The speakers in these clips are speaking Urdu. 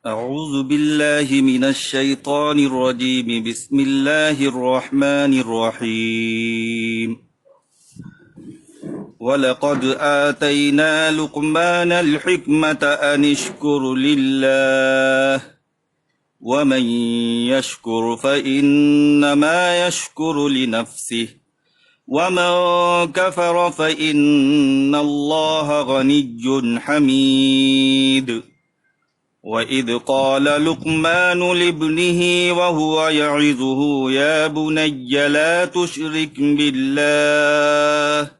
أعوذ بالله من الشيطان الرجيم. بسم الله الرحمن الرحيم. ولقد آتينا لقمان الحكمة أن اشكر لله ومن يشكر فإنما يشكر لنفسه ومن كفر فإن الله غني حميد. وَإِذْ قَالَ لُقْمَانُ لِابْنِهِ وَهُوَ يَعِظُهُ يَا بُنَيَّ لَا تُشْرِكْ بِاللَّهِ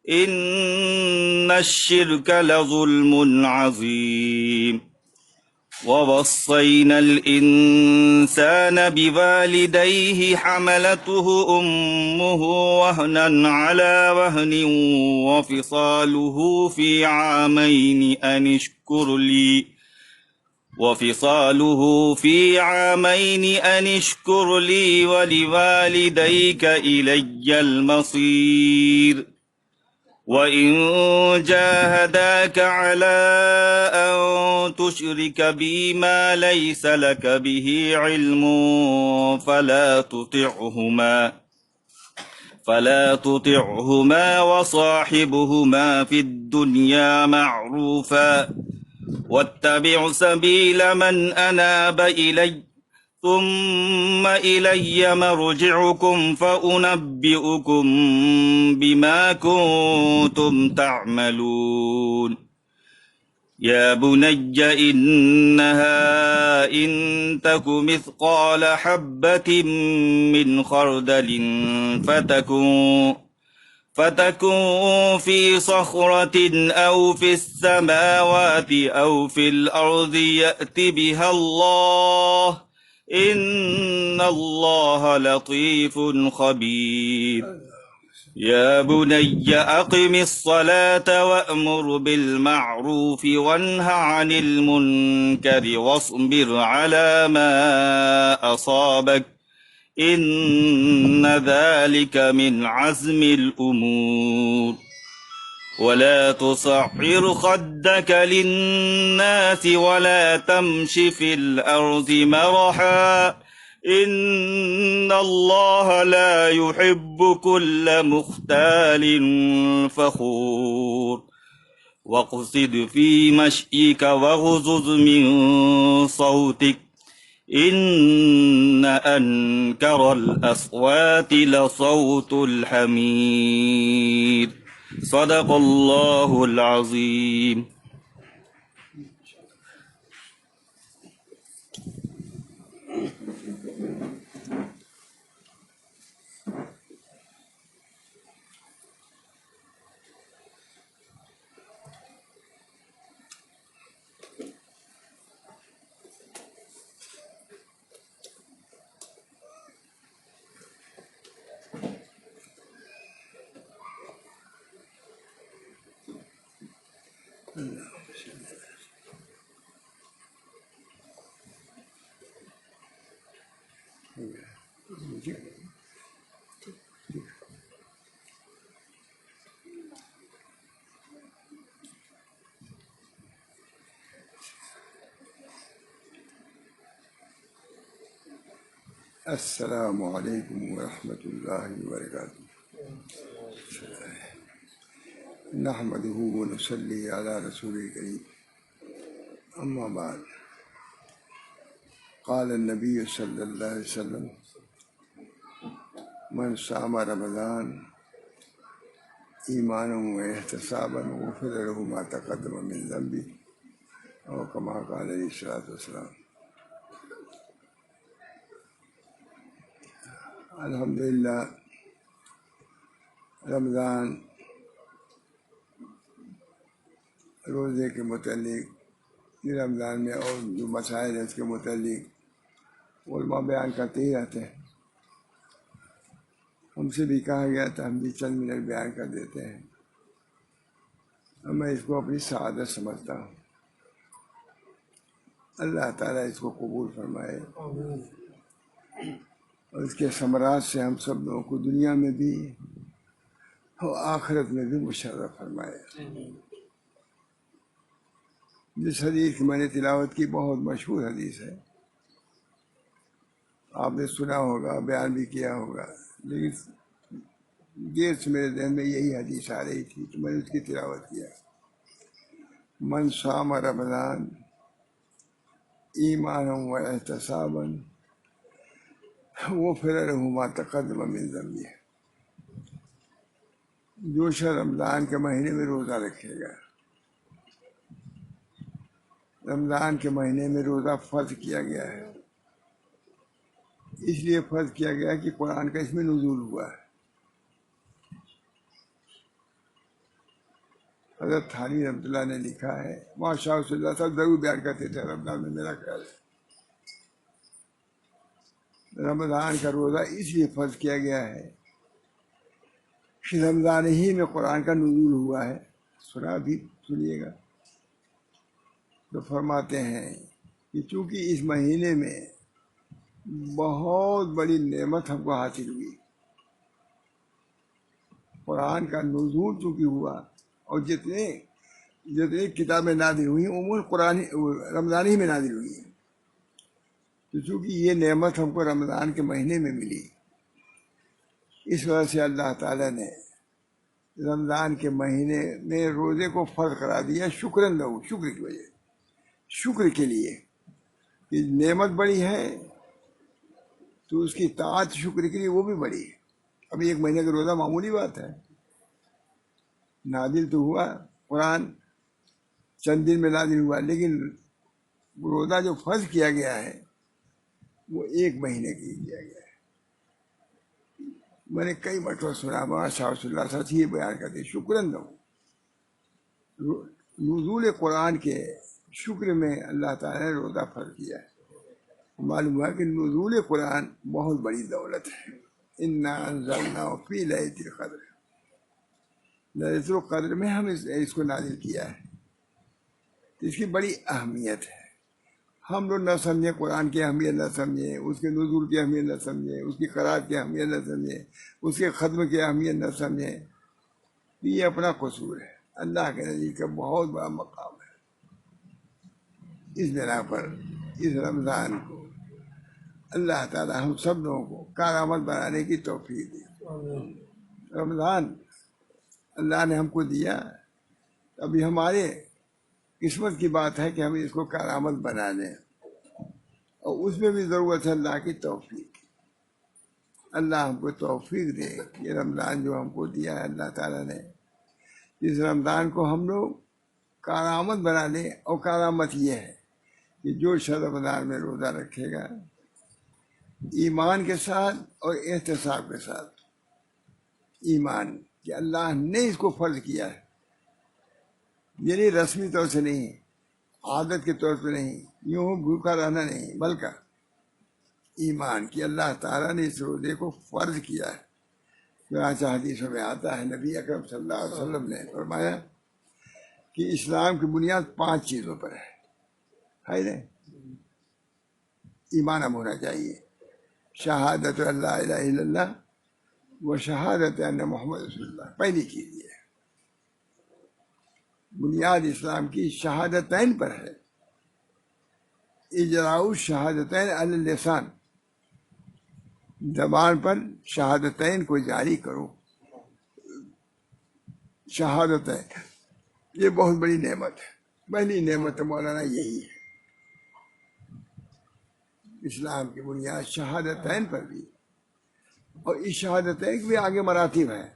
إِنَّ الشِّرْكَ لَظُلْمٌ عَظِيمٌ. وَوَصَّيْنَا الْإِنسَانَ بِوَالِدَيْهِ حَمَلَتْهُ أُمُّهُ وَهْنًا عَلَى وَهْنٍ وَفِصَالُهُ في عامين أن اشكر لي ولوالديك إلي المصير. وإن جاهداك على أن تشرك بي ما ليس لك به علم فلا تطعهما وصاحبهما في الدنيا معروفا واتبع سبيل من أناب إلي ثم إلي مرجعكم فأنبئكم بما كنتم تعملون. يا بني إنها إن تك مثقال حبة من خردل فتكن في صخرة أو في السماوات أو في الأرض يأت بها الله إن الله لطيف خبير. يا بني أقم الصلاة وأمر بالمعروف وانه عن المنكر واصبر على ما أصابك إن ذلك من عزم الأمور. ولا تصعر خدك للناس ولا تمش في الأرض مرحا إن الله لا يحب كل مختال فخور. واقصد في مشيك واغضض من صوتك إن أنكر الأصوات لصوت الحمير. صدق الله العظيم. السلام علیکم ورحمۃ اللہ وبرکاتہ. نحمده ونصلی علی رسول کریم اما بعد. قال النبی صلی اللہ علیہ وسلم من صام رمضان ایمانا واحتسابا غفر له ما تقدم من ذنبه او کما قال علیہ الصلوۃ والسلام. الحمدللہ رمضان روزے کے متعلق رمضان میں اور جو مسائل ہیں اس کے متعلق علماء بیان کرتے ہی رہتے ہیں. ہم سے بھی کہا گیا تھا ہم بھی چند منٹ بیان کر دیتے ہیں. اور میں اس کو اپنی سعادت سمجھتا ہوں. اللہ تعالیٰ اس کو قبول فرمائے اور اس کے ثمرات سے ہم سب لوگوں کو دنیا میں بھی اور آخرت میں بھی مشرف فرمائے. جس حدیث کی میں نے تلاوت کی بہت مشہور حدیث ہے، آپ نے سنا ہوگا، بیان بھی کیا ہوگا، لیکن دیر سے میرے ذہن میں یہی حدیث آ رہی تھی تو میں نے اس کی تلاوت کیا۔ من صام رمضان ایمانا و احتسابا غفر له ما تقدم من ذنبه، جو شخص رمضان کے مہینے میں روزہ رکھے گا، رمضان کے مہینے میں روزہ فرض کیا گیا ہے، اس لیے فرض کیا گیا کہ قرآن کا اس میں نزول ہوا ہے۔ حضرت تھانی رحمۃ اللہ نے لکھا ہے، ماشاء اللہ صاحب ضرور بیان کرتے تھے رمضان میں، میرا خیال ہے رمضان کا روزہ اس لیے فرض کیا گیا ہے کہ رمضان ہی میں قرآن کا نزول ہوا ہے۔ سنا بھی سنیے گا، تو فرماتے ہیں کہ چونکہ اس مہینے میں بہت بڑی نعمت ہم کو حاصل ہوئی، قرآن کا نزول چونکہ ہوا، اور جتنی کتابیں نازل ہوئی عموماً قرآن رمضان ہی میں نازل ہوئی ہیں، تو چونکہ یہ نعمت ہم کو رمضان کے مہینے میں ملی، اس وجہ سے اللہ تعالیٰ نے رمضان کے مہینے میں روزے کو فرض کرا دیا، شکراً لہو، شکر کی وجہ، شکر کے لیے کہ نعمت بڑی ہے تو اس کی طاعت شکر کے لیے وہ بھی بڑی ہے۔ ابھی ایک مہینے کا روزہ معمولی بات ہے، نازل تو ہوا قرآن چند دن میں نازل ہوا، لیکن روزہ جو فرض کیا گیا ہے وہ ایک مہینے کے لیے کیا گیا ہے۔ میں نے کئی مرتبہ سنا، ماشاء اللہ سچ یہ بیان کرتے، شکراً دو، نزول قرآن کے شکر میں اللہ تعالیٰ نے روزہ فرض کیا ہے۔ معلوم ہوا کہ نزول قرآن بہت بڑی دولت ہے۔ انا انزلناہ فی لیلۃ القدر، لیلۃ القدر میں ہم اس کو نازل کیا ہے، اس کی بڑی اہمیت ہے۔ ہم لوگ نہ سمجھیں قرآن کی اہمیت، نہ سمجھیں اس کے نزول کی اہمیت، نہ سمجھیں اس کی قرأت کی اہمیت، نہ سمجھیں اس کے ختم کی اہمیت، نہ سمجھیں، یہ اپنا قصور ہے۔ اللہ کے نزدیک کا بہت بڑا مقام ہے۔ اس بنا پر اس رمضان کو اللہ تعالی ہم سب لوگوں کو کارآمد بنانے کی توفیق دی۔ رمضان اللہ نے ہم کو دیا، ابھی ہمارے قسمت کی بات ہے کہ ہم اس کو کارآمد بنا دیں، اور اس میں بھی ضرورت ہے اللہ کی توفیق۔ اللہ ہم کو توفیق دے، یہ رمضان جو ہم کو دیا ہے اللہ تعالیٰ نے، اس رمضان کو ہم لوگ کارآمد بنا لیں۔ اور کارآمد یہ ہے کہ جو شخص رمضان میں روزہ رکھے گا ایمان کے ساتھ اور احتساب کے ساتھ، ایمان کہ اللہ نے اس کو فرض کیا ہے، یعنی رسمی طور سے نہیں، عادت کے طور پہ نہیں، یوں بھوکا رہنا نہیں، بلکہ ایمان کہ اللہ تعالیٰ نے اس روزے کو فرض کیا ہے۔ چنانچہ حدیث میں آتا ہے، نبی اکرم صلی اللہ علیہ وسلم نے فرمایا کہ اسلام کی بنیاد 5 چیزوں پر ہے نا؟ ایمان اب ہونا چاہیے، شہادت اللہ الہ الا اللہ و شہادت ان محمد رسول اللہ، پہلی چیز یہ ہے۔ بنیاد اسلام کی شہادتین پر ہے، اجراء الشہادتین علی اللسان، زبان پر شہادتین کو جاری کرو۔ شہادتین یہ بہت بڑی نعمت ہے، پہلی نعمت مولانا یہی ہے۔ اسلام کی بنیاد شہادتین پر بھی، اور اس شہادتین کے بھی آگے مراتب ہیں۔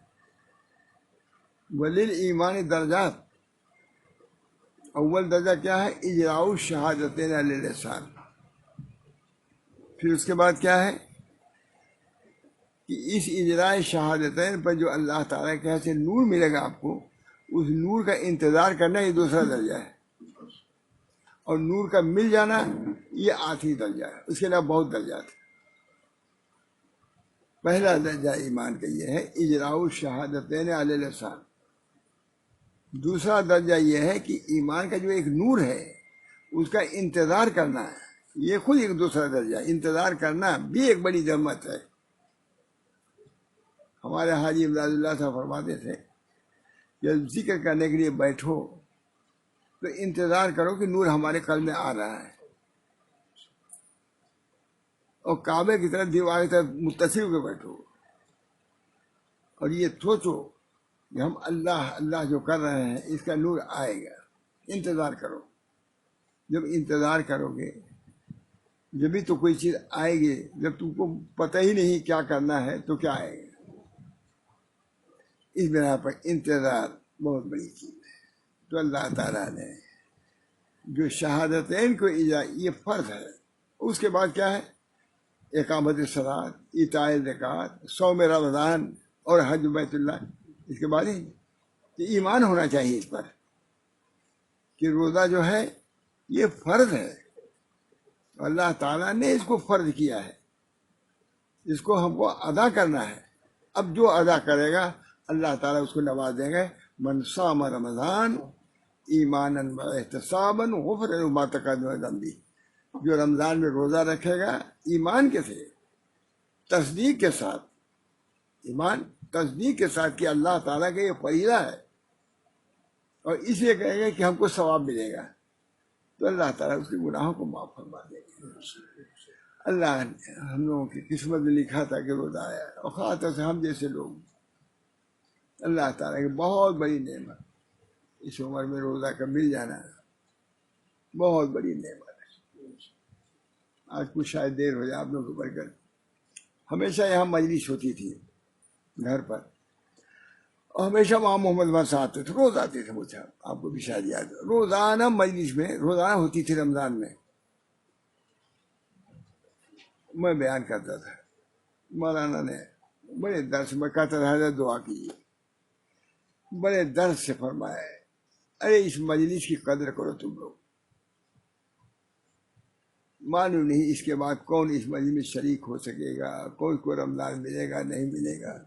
ولیل ایمان درجات، اول درجہ کیا ہے؟ اجراء الشہادتین علی اللسان۔ پھر اس کے بعد کیا ہے کہ اس اجراء شہادتین پر جو اللہ تعالیٰ کے یہاں سے نور ملے گا آپ کو، اس نور کا انتظار کرنا یہ دوسرا درجہ ہے، اور نور کا مل جانا یہ آخری درجہ ہے۔ اس کے علاوہ بہت درجات ہیں۔ پہلا درجہ ایمان کا یہ ہے، اجراء الشہادتین علی اللسان۔ دوسرا درجہ یہ ہے کہ ایمان کا جو ایک نور ہے اس کا انتظار کرنا ہے، یہ خود ایک دوسرا درجہ، انتظار کرنا بھی ایک بڑی نعمت ہے۔ ہمارے حاجی امداد اللہ صاحب فرماتے تھے جب ذکر کرنے کے لیے بیٹھو تو انتظار کرو کہ نور ہمارے قلب میں آ رہا ہے، اور کعبے کی طرف دیوار کی طرف متصل ہو کے بیٹھو اور یہ سوچو کہ ہم اللہ اللہ جو کر رہے ہیں اس کا نور آئے گا. انتظار کرو. جب انتظار کرو گے جبھی تو کوئی چیز آئے گی. جب تم کو پتہ ہی نہیں کیا کرنا ہے تو کیا آئے گا. اس بنا پر انتظار بہت بڑی چیز ہے. تو اللہ تعالیٰ نے جو شہادتین کو یہ فرض ہے، اس کے بعد کیا ہے؟ اقامت الصلاۃ، ایتاء الزکوٰۃ، صوم رمضان اور حج بیت اللہ. اس کے بعد ہی کہ ایمان ہونا چاہیے اس پر کہ روزہ جو ہے یہ فرض ہے. اللہ تعالیٰ نے اس کو فرض کیا ہے، اس کو ہم کو ادا کرنا ہے. اب جو ادا کرے گا اللہ تعالیٰ اس کو نواز دیں گے. من صام رمضان ایمانا واحتسابا غفر له ما تقدم من ذنبه. جو رمضان میں روزہ رکھے گا ایمان کے سے، تصدیق کے ساتھ، ایمان تصدیق کے ساتھ کہ اللہ تعالیٰ کا یہ فریضہ ہے اور اس لیے کہیں گے کہ ہم کو ثواب ملے گا، تو اللہ تعالیٰ اس کے گناہوں کو معاف فرما دے گا. اللہ نے ہم لوگوں کی قسمت میں لکھا تھا کہ روزہ آیا، اور خاص طور سے ہم جیسے لوگ، اللہ تعالیٰ کی بہت بڑی نعمت اس عمر میں روزہ کا مل جانا، بہت بڑی نعمت ہے. آج کچھ شاید دیر ہو جائے آپ لوگوں کو بڑھ کر. ہمیشہ یہاں مجلس ہوتی تھی گھر پر، اور ہمیشہ وہاں محمد بس آتے تھے، روز آتے تھے. مجھے آپ کو بھی شاید یاد ہے، روزانہ مجلس میں روزانہ ہوتی تھی. رمضان میں بیان کرتا تھا. مولانا نے بڑے درس میں کہتا تھا حضرت دعا کیجیے، بڑے درس سے فرمایا ہے ارے اس مجلس کی قدر کرو تم لوگ. معلوم نہیں اس کے بعد کون اس مجلس میں شریک ہو سکے گا، کون کو رمضان ملے گا نہیں ملے گا،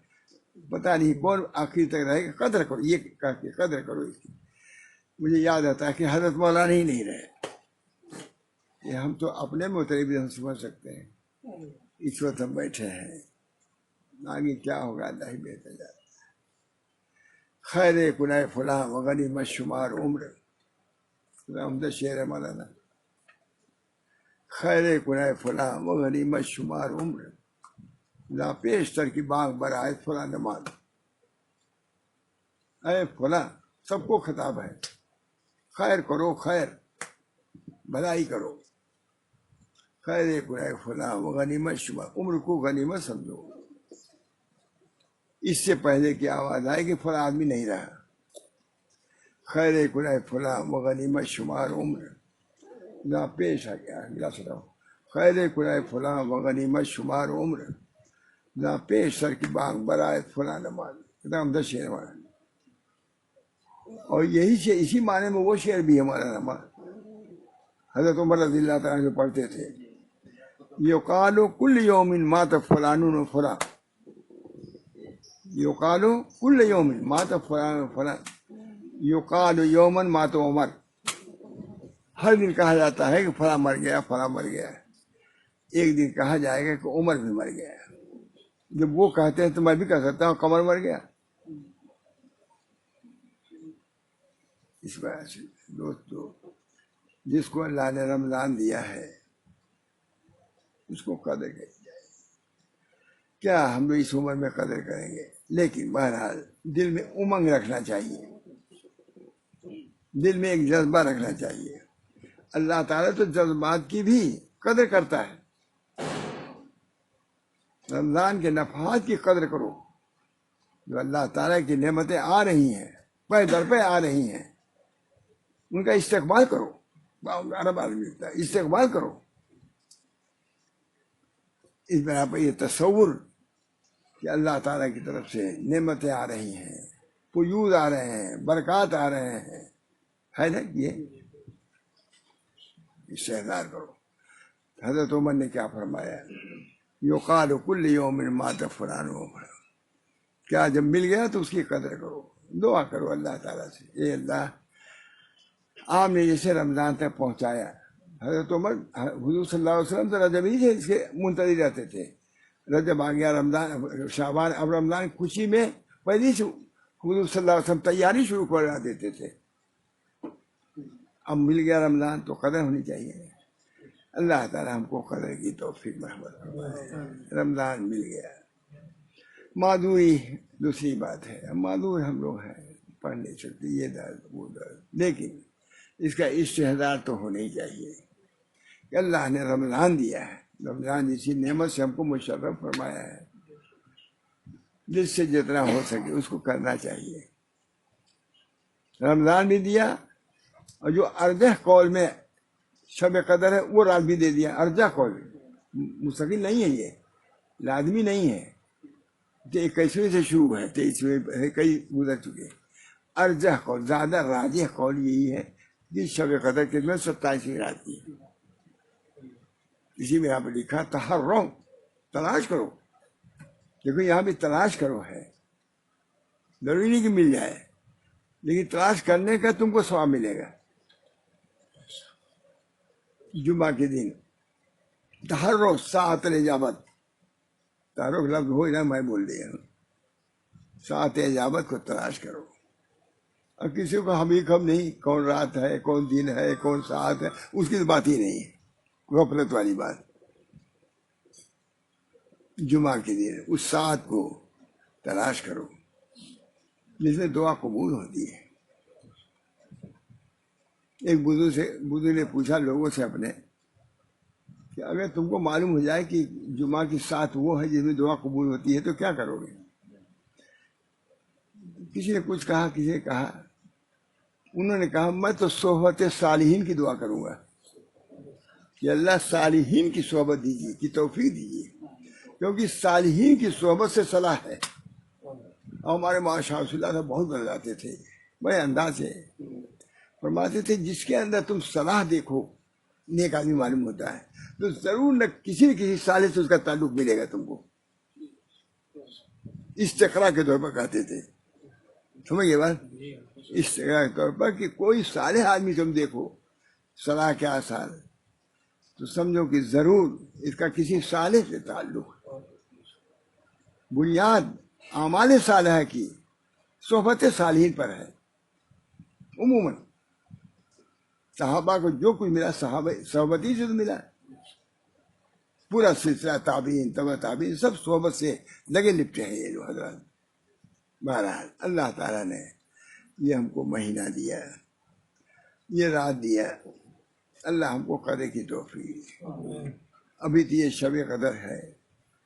پتہ نہیں کون آخر تک رہے گا. قدر کرو، یہ کہہ کے قدر کرو اس کی. مجھے یاد آتا ہے کہ حضرت مولانا ہی نہیں رہے کہ ہم تو اپنے متعلق ہم سمجھ سکتے ہیں. اس وقت ہم بیٹھے ہیں، آگے کیا ہوگا اللہ ہی بہتر جانتا ہے. خیر کنائے فلاں وغنیمت شمار عمر، عمدہ شعر ہے مولانا. خیر کنائے فلاں وغنیمت شمار عمر، لا پیشتر کی باغ برائے فلاں نماز. اے فلاں، سب کو خطاب ہے. خیر کرو، خیر بھلائی کرو. خیر کنائے فلاں وغنیمت شمار، عمر کو غنیمت سمجھو. اس سے پہلے کی آواز آئے کہ فلاں آدمی نہیں رہا. خیر کنائے فلاں وغنیمت شمار عمر، نہ پیش آ گیا میرا سناؤ. خیر کنائے فلاں وغنیمت شمار عمر، نہ پیش سر کی باغ برائے فلاں نماز. عمدہ شعر ہمارا. اور یہی شعر، اسی معنی میں وہ شعر بھی ہمارا نماز حضرت عمر رضی اللہ تعالیٰ جو پڑھتے تھے. یقال کل یوم مات فلان و فلاں، یقال کل یوم مات فلان و فلاں، یقال یومن مات عمر. ہر دن کہا جاتا ہے کہ فلاں مر گیا، فلاں مر گیا. ایک دن کہا جائے گا کہ عمر بھی مر گیا. جب وہ کہتے ہیں تو میں بھی کہہ سکتا ہوں قمر مر گیا. اس وجہ سے دوستو، جس کو اللہ نے رمضان دیا ہے اس کو قدر کی جائے. کیا ہم لوگ اس عمر میں قدر کریں گے؟ لیکن بہرحال دل میں امنگ رکھنا چاہیے، دل میں ایک جذبہ رکھنا چاہیے. اللہ تعالیٰ تو جذبات کی بھی قدر کرتا ہے. رمضان کے نفحات کی قدر کرو. جو اللہ تعالیٰ کی نعمتیں آ رہی ہیں، پے در پہ آ رہی ہیں، ان کا استقبال کرو. عرب آدمی ہوتا ہے، استقبال کرو. اس بنا پر یہ تصور کہ اللہ تعالیٰ کی طرف سے نعمتیں آ رہی ہیں، فیوض آ رہے ہیں، برکات آ رہے ہیں، ہے نا، یہ اس سے اظہار کرو. حضرت عمر نے کیا فرمایا؟ یقال کل یوم مات فلان و فلان. کیا جب مل گیا تو اس کی قدر کرو. دعا کرو اللہ تعالیٰ سے، اے اللہ آپ نے جسے رمضان تک پہنچایا. حضرت عمر حضور صلی اللہ علیہ وسلم تو رجب ہی سے اس کے منتظر رہتے تھے. رجب آ گیا، رمضان شعبان، اب رمضان خوشی میں پہلی سے حضور صلی اللہ علیہ وسلم تیاری شروع کرا دیتے تھے. اب مل گیا رمضان تو قدر ہونی چاہیے. اللہ تعالیٰ ہم کو قدر کی توفیق مرحمت فرمائے. رمضان مل گیا. معذوری دوسری بات ہے. معذور ہم لوگ ہیں, پڑھ نہیں سکتے, یہ درد وہ درد, لیکن اس کا استحضار تو ہونا ہی چاہیے کہ اللہ نے رمضان دیا ہے. رمضان اسی نعمت سے ہم کو مشرف فرمایا ہے. جس سے جتنا ہو سکے اس کو کرنا چاہیے. رمضان بھی دیا, اور جو ارجح قول میں شب قدر ہے وہ رات بھی دے دیا. ارجح قول مستقل نہیں ہے, یہ لازمی نہیں ہے. 21ویں سے شروع ہے, 23ویں کئی گزر چکے. ارجح قول, زیادہ راجح قول یہی ہے کہ شب قدر کے میں 27ویں رات کی. اسی میں یہاں پہ لکھا تحرو, تلاش کرو. دیکھو یہاں بھی تلاش کرو ہے, ضروری نہیں کہ مل جائے, لیکن تلاش کرنے کا تم کو ثواب ملے گا. جمعہ کے دن تحرو ساعت الاجابت, تحرک لفظ ہو نہ میں بول دیا ہوں. ساعت اجابت کو تلاش کرو. اور کسی کو ہم ہی کم نہیں, کون رات ہے, کون دن ہے, کون ساعت ہے, اس کی بات ہی نہیں ہے, غفلت والی بات. جمعہ کے دن اس ساعت کو تلاش کرو جس میں دعا قبول ہوتی ہے. ایک بزرگ نے پوچھا لوگوں سے اپنے کہ اگر تم کو معلوم ہو جائے کہ جمعہ کی ساعت وہ ہے جس میں دعا قبول ہوتی ہے تو کیا کرو گے؟ کسی نے کچھ کہا, کسی نے کہا, انہوں نے کہا میں تو صحبت صالحین کی دعا کروں گا کہ اللہ صالحین کی صحبت دیجیے, کی توفیق دیجیے, کیونکہ صالحین کی صحبت سے صلاح ہے. اور ہمارے معاشرہ رسول اللہ بہت بتلاتے تھے, بڑے انداز سے فرماتے تھے جس کے اندر تم صلاح دیکھو نیک آدمی معلوم ہوتا ہے, تو ضرور نہ کسی صالح سے اس کا تعلق ملے گا تم کو. استقرا کے طور پر کہتے تھے, سمجھ گئے بات, استقرا کے طور پر کہ کوئی صالح آدمی تم دیکھو صلاح کے آثار, تو سمجھو کہ ضرور اس کا کسی صالح سے تعلق. بنیاد اعمال صالحہ کی صحبت صالحین پر ہے. عموماً صحابہ کو جو کچھ ملا صحبتی سے تو ملا. پورا سلسلہ تابعین, تبع تابعین سب صحبت سے لگے لپٹے ہیں یہ جو حضرات. بہرحال اللہ تعالیٰ نے یہ ہم کو مہینہ دیا, یہ رات دیا, اللہ ہم کو قدر کی توفیق. ابھی تو یہ شب قدر ہے,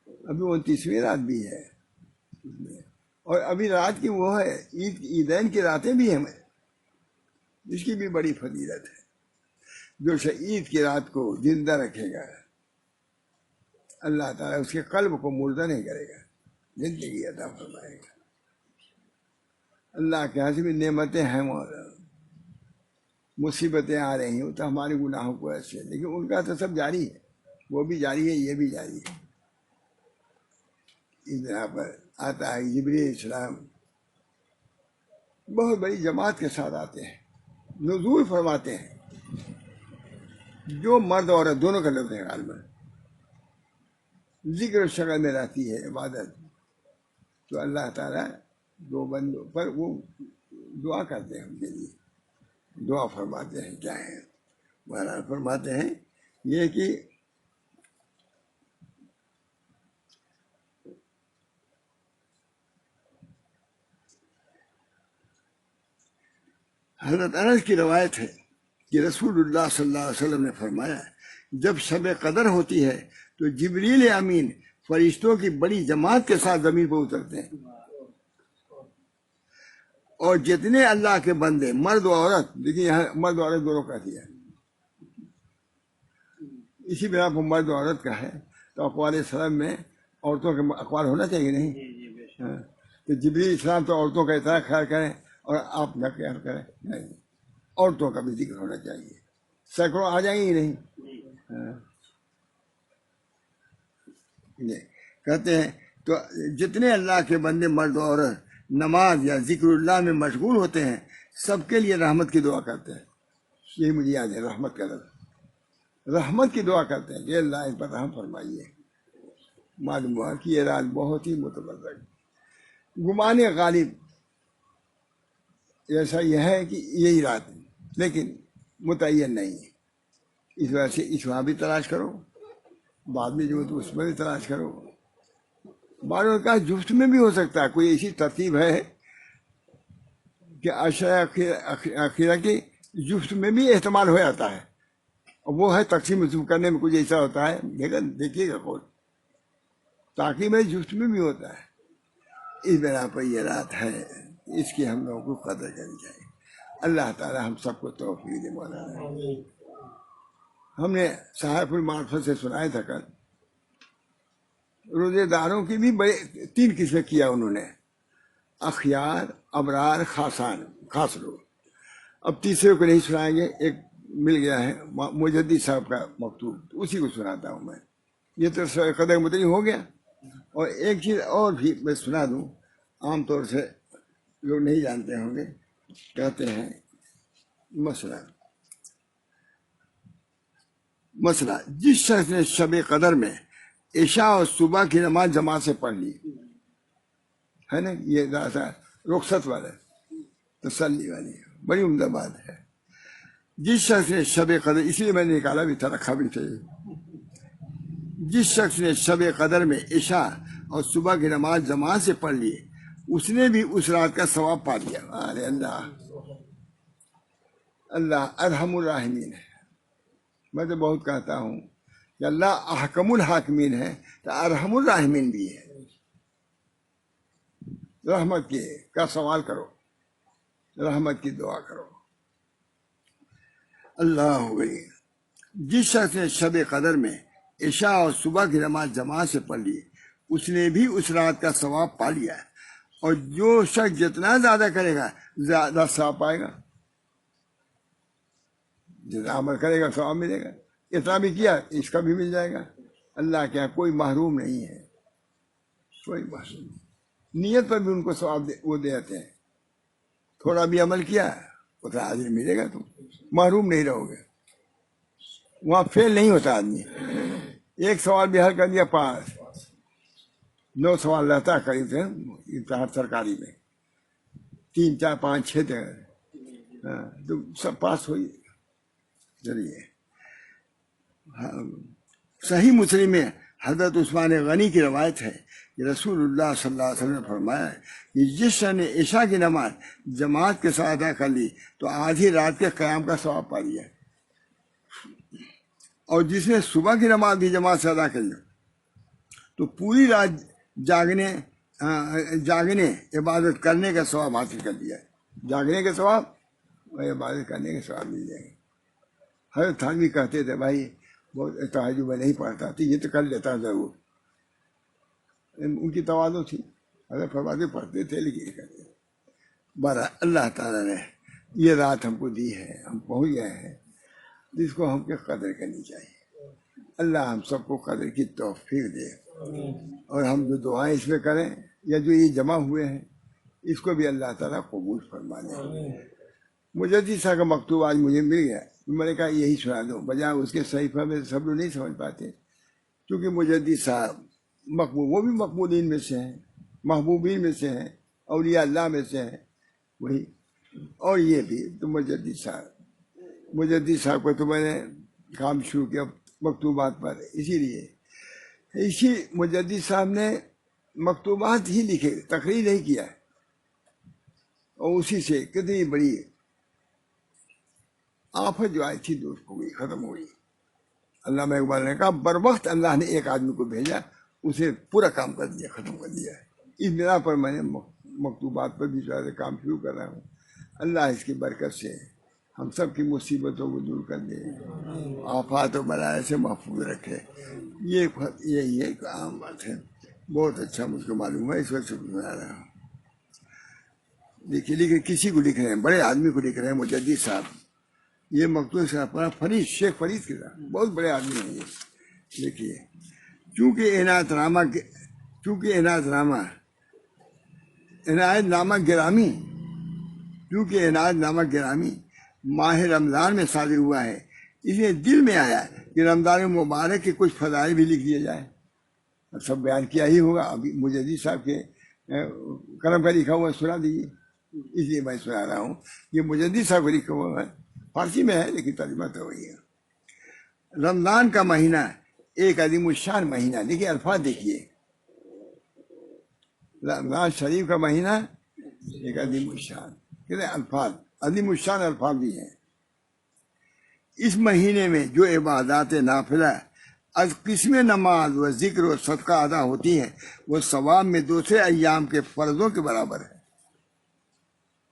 ابھی 29ویں رات بھی ہے, اور ابھی رات کی وہ ہے عیدین کی راتیں بھی ہیں, اس کی بھی بڑی فضیلت ہے. جو عید کی رات کو زندہ رکھے گا اللہ تعالیٰ اس کے قلب کو مردہ نہیں کرے گا, زندگی عطا فرمائے گا. اللہ کے یہاں سے بھی نعمتیں ہیں, مصیبتیں آ رہی ہیں تو ہمارے گناہوں کو ایسے, لیکن ان کا تو سب جاری ہے, وہ بھی جاری ہے, یہ بھی جاری ہے. اس طرح پر آتا ہے جبریل السلام بہت بڑی جماعت کے ساتھ آتے ہیں, نزول فرماتے ہیں. جو مرد اور عورت دونوں کا لفظ ہے غالباً, ذکر شکل میں رہتی ہے عبادت, تو اللہ تعالیٰ دو بندوں پر وہ دعا کرتے ہیں, ان کے لیے دعا فرماتے ہیں. کیا ہے مہاراج فرماتے ہیں یہ کہ حضرت انس کی روایت ہے کہ رسول اللہ صلی اللہ علیہ وسلم نے فرمایا جب شب قدر ہوتی ہے تو جبریل امین فرشتوں کی بڑی جماعت کے ساتھ زمین پر اترتے ہیں, اور جتنے اللہ کے بندے مرد و عورت, دیکھیے یہاں مرد و عورت دونوں کا دیا, اسی بنا پر مرد و عورت کا ہے, تو اقوال سلام میں عورتوں کے اقوال ہونا چاہیے نہیں. تو جبریل اسلام تو عورتوں کا اتنا خیال کریں اور آپ نہ خیال کریں, نہیں, عورتوں کا بھی ذکر ہونا چاہیے. سینکڑوں آ جائیں گی نہیں. کہتے ہیں تو جتنے اللہ کے بندے مرد و عورت نماز یا ذکر اللہ میں مشغول ہوتے ہیں سب کے لیے رحمت کی دعا کرتے ہیں. یہ مجھے یاد ہے, رحمت کا لفظ, رحمت کی دعا کرتے ہیں کہ اللہ اس پر رحم فرمائیے. معلوم ہوا کہ یہ رات بہت ہی متبرک, گمان غالب ایسا یہ ہے کہ یہی رات ہے, لیکن متعین نہیں ہے، اس وجہ سے اس وہاں بھی تلاش کرو، بعد میں جو تو اس میں بھی تلاش کرو۔ بعض نے کہا جفت میں بھی ہو سکتا ہے، کوئی ایسی ترتیب ہے کہ اشیاء اخیرہ کی جفت میں بھی احتمال ہو جاتا ہے، اور وہ ہے تقسیم وسیم کرنے میں کچھ ایسا ہوتا ہے، دیکھیے گا خود، تاکہ میں جفت میں بھی ہوتا ہے۔ اس بنا پر یہ رات ہے، اس کی ہم لوگوں کو قدر کرنی چاہیے۔ اللہ تعالی ہم سب کو توفیق دے مولانا۔ ہم نے صحائف المعرفت سے سنایا تھا کل، روزے داروں کی بھی بڑے 3 قسمیں کیا انہوں نے، اخیار، ابرار، خاص لوگ۔ اب تیسرے کو نہیں سنائیں گے، ایک مل گیا ہے مجدی صاحب کا مکتوب، اسی کو سناتا ہوں میں۔ یہ تو قدر مدنی ہو گیا۔ اور ایک چیز اور بھی میں سنا دوں، عام طور سے لوگ نہیں جانتے ہوں گے، کہتے ہیں مسئلہ جس شخص نے شب قدر میں عشاء اور صبح کی نماز جماعت سے پڑھ لی ہے نا، یہ ذرا رخصت والا تسلی والی بڑی عمدہ بات ہے۔ جس شخص نے شب قدر، اس لیے میں نے نکالا بھی تھا، رکھا بھی تھا، جس شخص نے شب قدر میں عشاء اور صبح کی نماز جماعت سے پڑھ لی، اس نے بھی اس رات کا ثواب پا لیا۔ ارے اللہ ارحم الراحمین ہے۔ میں تو بہت کہتا ہوں کہ اللہ احکم الحاکمین ہے تو ارحم الراحمین بھی ہے۔ رحمت کا سوال کرو، رحمت کی دعا کرو۔ اللہ جس شخص نے شب قدر میں عشاء اور صبح کی نماز جماعت سے پڑھ لی، اس نے بھی اس رات کا ثواب پا لیا ہے، اور جو شخص جتنا زیادہ کرے گا زیادہ ثواب پائے گا، جتنا عمل کرے گا ثواب ملے گا۔ اتنا بھی کیا اس کا بھی مل جائے گا۔ اللہ کے یہاں کوئی محروم نہیں ہے، کوئی محروم نہیں۔ نیت پر بھی ان کو ثواب وہ دیتے ہیں، تھوڑا بھی عمل کیا اتنا حاضر ملے گا، تم محروم نہیں رہو گے، وہاں فیل نہیں ہوتا آدمی۔ ایک سوال بھی حل کر دیا پاس، 9 سوال رہتا ہے قریب سے امتحان سرکاری میں، 3 4 5 6 تو سب پاس ہوئی۔ چلیے، صحیح مسلم میں حضرت عثمان غنی کی روایت ہے کہ رسول اللہ صلی اللہ علیہ وسلم نے فرمایا ہے کہ جس شخص نے عشاء کی نماز جماعت کے ساتھ ادا کر لی تو آدھی رات کے قیام کا ثواب پا لیا، اور جس نے صبح کی نماز بھی جماعت سے ادا کر لی تو پوری رات جاگنے عبادت کرنے کا ثواب حاصل کر لیا۔ جاگنے کے ثواب اور عبادت کرنے کے ثواب مل جائیں گے۔ حضرت تھانوی کہتے تھے بھائی بہت تہجد میں نہیں پڑھتا تھا، یہ تو کر لیتا ضرور، ان کی تواضع تھی، حضرت فرماتے پڑھتے تھے لیکن یہ کرتے۔ بارہ اللہ تعالیٰ نے یہ رات ہم کو دی ہے، ہم پہنچ گئے ہیں، جس کو ہم کی قدر کرنی چاہیے۔ اللہ ہم سب کو قدر کی توفیق دے، اور ہم جو دعائیں اس میں کریں یا جو یہ جمع ہوئے ہیں اس کو بھی اللہ تعالیٰ قبول فرما دے۔ مجدی صاحب کا مکتوب آج مجھے مل گیا، میں نے کہا یہی سنا دو، بجائے اس کے صحیفہ میں سب لوگ نہیں سمجھ پاتے، کیونکہ مجدی صاحب مقبول، وہ بھی مقبولین میں سے ہیں، محبوبین میں سے ہیں، اولیاء اللہ میں سے ہیں وہی، اور یہ بھی تو مجدی صاحب کو تو میں نے کام شروع کیا مکتوبات پر، اسی مجدی صاحب نے مکتوبات ہی لکھے، تقریر نہیں کیا، اور اسی سے کتنی بڑی آفت جو آئی تھی دور ہو گئی، ختم ہو گئی۔ علامہ اقبال نے کہا بر وقت اللہ نے ایک آدمی کو بھیجا، اسے پورا کام کر دیا، ختم کر دیا۔ اس بنا پر میں نے مکتوبات پر بھی جو کام شروع کر رہا ہوں۔ اللہ اس کی برکت سے ہم سب کی مصیبتوں کو دور کر دے، آفات و بلائے سے محفوظ رکھے۔ یہی ایک عام بات ہے۔ بہت اچھا مجھ کو معلوم ہے، اس وقت سے بنا رہا ہوں۔ دیکھیے کسی کو لکھ رہے ہیں، بڑے آدمی کو لکھ رہے ہیں، مجدد صاحب، یہ مکتوب صاحب شیخ فرید کے ساتھ، بہت بڑے آدمی ہیں یہ۔ دیکھیے چونکہ عنایت نامہ گرامی ماہ رمضان میں صادر ہوا ہے، اس لیے دل میں آیا کہ رمضان مبارک کے کچھ فضائل بھی لکھ دیے جائیں۔ سب بیان کیا ہی ہوگا، ابھی مجدد صاحب کے قلم کا لکھا ہوا سنا دیجیے، اس لیے میں سنا رہا ہوں، یہ مجدد صاحب کا لکھا ہوا ہے۔ فارسی میں ہے لیکن ترجمہ تو وہی ہے. رمضان کا مہینہ ایک عظیم الشان مہینہ. دیکھیے الفاظ دیکھیے, رمضان شریف کا مہینہ ایک عظیم الشان, کہتے ہیں الفاظ عظیم الشان الفاظ بھی ہیں. اس مہینے میں جو عبادات نافلہ از قسم نماز و ذکر و صدقہ ادا ہوتی ہیں وہ ثواب میں دوسرے ایام کے فرضوں کے برابر ہے.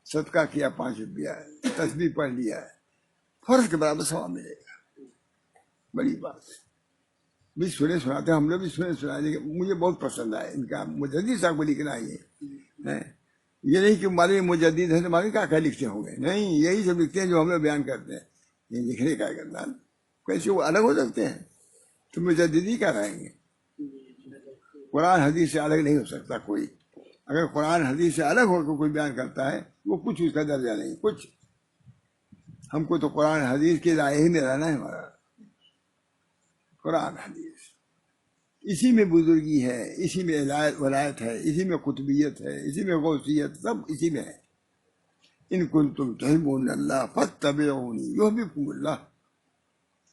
صدقہ کیا 5 روپیہ, تسبیح پڑھ لیا, فرض کے برابر ثواب ملے گا. بڑی بات ہے. بھی سنے سناتے ہیں, ہم لوگ بھی سنے سنائے, لیکن مجھے بہت پسند آئے ان کا. مجدد صاحب کو لکھنا یہ نہیں کہ ہمارے مجدد ہے تو ہمارے کیا لکھتے ہوں گے, نہیں, یہی سب لکھتے ہیں جو ہم لوگ بیان کرتے ہیں. یہ لکھنے کا کرنا کیسے وہ الگ ہو سکتے ہیں, تو مجددی کیا رہیں گے. قرآن حدیث سے الگ نہیں ہو سکتا کوئی. اگر قرآن حدیث سے الگ ہو کے کوئی بیان کرتا ہے وہ کچھ اس کا درجہ نہیں کچھ. ہم کو تو قرآن حدیث کے دائرے ہی میں رہنا ہے. ہمارا قرآن حدیث, اسی میں بزرگی ہے, اسی میں ولایت ہے, اسی میں قطبیت ہے, اسی میں غوثیت, سب اسی میں ہے. ان کنتم تحبون اللہ فاتبعونی یحببکم اللہ.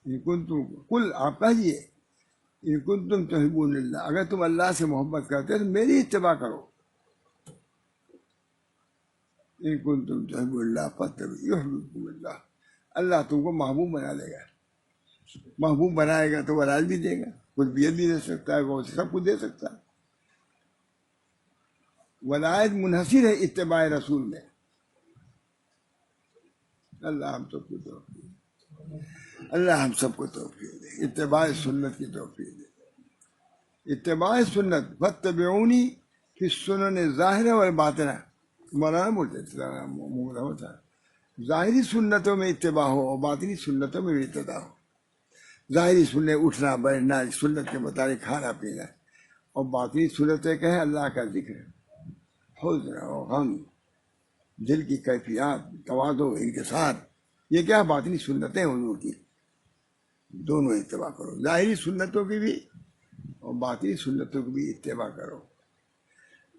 ان کنتم, قل آپ کہیے, ان کنتم تحبون اللہ, اگر تم اللہ سے محبت کرتے ہو تو میری اتباع کرو. ان کنتم تحبون اللہ فاتبعونی یحببکم اللہ. اللہ تم کو محبوب بنا لے گا. محبوب بنائے گا تو ولایت بھی دے گا, قطبیت بھی دے سکتا ہے, غوث سب کچھ دے سکتا ہے. ولایت منحصر ہے اتباع رسول میں. اللہ ہم سب کو توفیق دے, اللہ ہم سب کو توفیق دے, اتباع سنت کی توفیق دے. اتباع سنت فاتبعونی فی السنن ظاہرہ والباطنہ. مولانا بولتے تھے ظاہری سنتوں میں اتباع ہو اور باطنی سنتوں میں بھی اتباع ہو. ظاہری سنت اٹھنا بیٹھنا, سنت کے مطابق کھانا پینا, اور باطنی سنتیں کہیں اللہ کا ذکر, حزن و غم, دل کی کیفیات, تواضع, انکسار, یہ کیا باطنی سنتیں حضور کی. دونوں اتباع کرو, ظاہری سنتوں کی بھی اور باطنی سنتوں کی بھی اتباع کرو.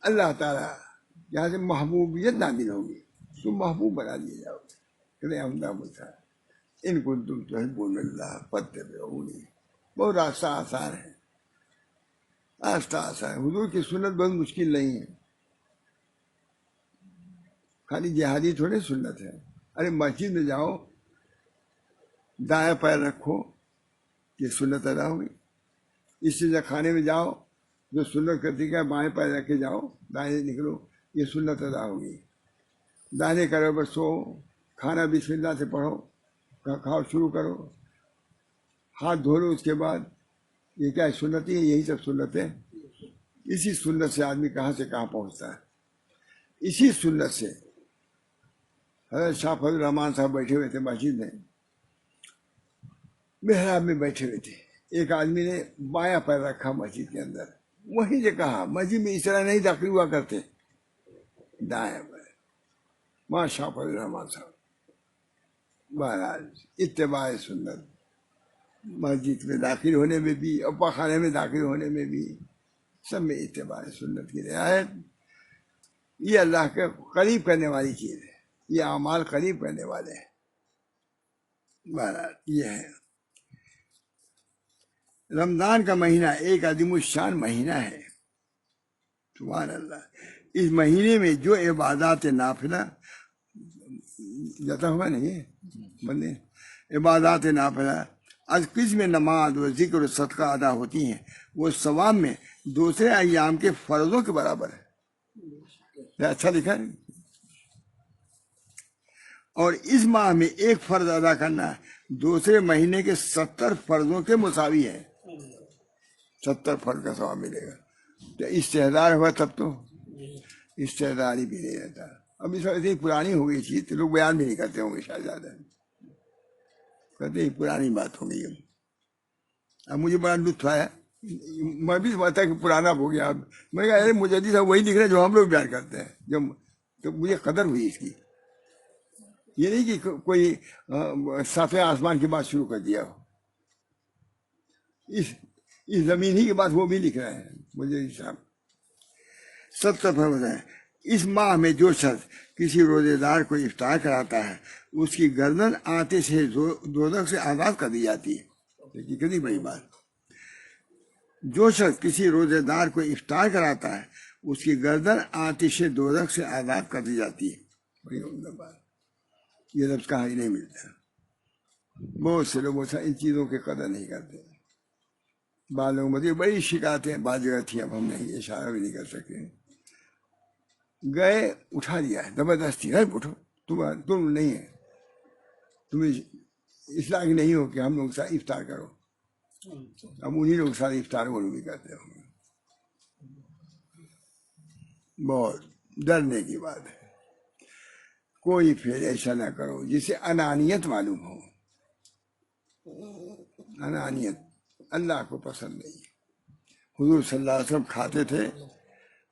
اللہ تعالیٰ جہاں سے محبوبیت نازل ہوگی تو محبوب بنا دیے جاؤ. کہتے حمدہ مجھا ان کنتم تحبون اللہ فاتبعونی. بہت راستہ آسان ہے, راستہ آسان ہے. حضور کی سنت بہت مشکل نہیں ہے. خالی جہادی تھوڑے سنت ہے. ارے مسجد میں جاؤ, دائیں پیر رکھو, یہ سنت ادا ہوگی. اس سے کھانے میں جاؤ, جو سنت کرتی ہے بائیں پیر رکھ کے جاؤ, دائیں نکلو, یہ سنت ادا ہوگی. دائیں کرو بس سو, کھانا بسم اللہ سے پڑھو, کھاؤ شروع کرو, ہاتھ دھو لو اس کے بعد. یہ کیا سنت ہے, یہی سب سنت ہے. اسی سنت سے آدمی کہاں سے کہاں پہنچتا ہے. اسی سنت سے حضرت شاہ فضل الرحمان صاحب بیٹھے ہوئے تھے مسجد میں, محراب میں بیٹھے ہوئے تھے. ایک آدمی نے بایاں پیر رکھا مسجد کے اندر. وہیں سے کہا مسجد میں اس طرح نہیں داخل ہوا کرتے, دائیں پیر. ماں شاہ فضل الرحمان صاحب. بہرحال اتباع سنت, مسجد میں داخل ہونے میں بھی اور پخانے میں داخل ہونے میں بھی, سب میں اتباع سنت کی رعایت. یہ اللہ کے قریب کرنے والی چیز ہے, یہ اعمال قریب کرنے والے ہیں. بہرحال یہ ہے. رمضان کا مہینہ ایک عظیم الشان مہینہ ہے. سبحان اللہ. اس مہینے میں جو عبادات نافلہ جاتا ہوا نہیں ہے بندے, عبادات نافلہ از قسم نماز و ذکر و صدقہ ادا ہوتی ہیں وہ ثواب میں دوسرے ایام کے فرضوں کے برابر ہے. اچھا لکھا ہے. اور اس ماہ میں ایک فرض ادا کرنا دوسرے مہینے کے 70 فرضوں کے مساوی ہے. 70 فرض کا ثواب ملے گا. تو استحضار ہوا تب تو استحضار ہی بھی نہیں رہتا. اب اس وقت اتنی پرانی ہو گئی چیز تو لوگ بیان بھی نہیں کرتے ہوں گے شاید, زیادہ کہتے ہیں پرانی بات ہو گئی. اب مجھے بڑا لطف آیا, میں بھی سمجھتا کہ پرانا ہو گیا. اب میں کہا ارے مجدد صاحب وہی لکھ رہے ہیں جو ہم لوگ بیان کرتے ہیں. جو تو مجھے قدر ہوئی اس کی. یہ نہیں کہ کوئی صافی آسمان کی بات شروع کر دیا ہو. اس زمین ہی کی بات وہ بھی لکھ رہے ہیں مجدد صاحب. 70 فرض ہیں. اس ماہ میں جو شخص کسی روزے دار کو افطار کراتا ہے اس کی گردن آتش دوزخ سے آزاد کر دی جاتی ہے. دیکھیے کتنی بڑی بات. جو شخص کسی روزے دار کو افطار کراتا ہے اس کی گردن آتش دوزخ سے آزاد کر دی جاتی ہے. بڑی عمدہ بات. یہ لفظ کہاں ہی نہیں ملتا. بہت سے لوگ ان چیزوں کی قدر نہیں کرتے. بعض لوگوں میں بڑی شکایتیں بعض جگہ تھی، اب ہم نہیں اشارہ بھی نہیں کر سکتے. گئے اٹھا دیا ہے زبردستی، اٹھو تم نہیں ہے، تمہیں اس لائق نہیں ہو کہ ہم لوگ ساتھ افطار کرو. اب انہیں لوگ ساتھ افطار وہ بھی کرتے ہوں گے. بہت ڈرنے کی بات ہے. کوئی پھر ایسا نہ کرو جسے انانیت معلوم ہو. انانیت اللہ کو پسند نہیں. حضور صلی اللہ علیہ وسلم کھاتے تھے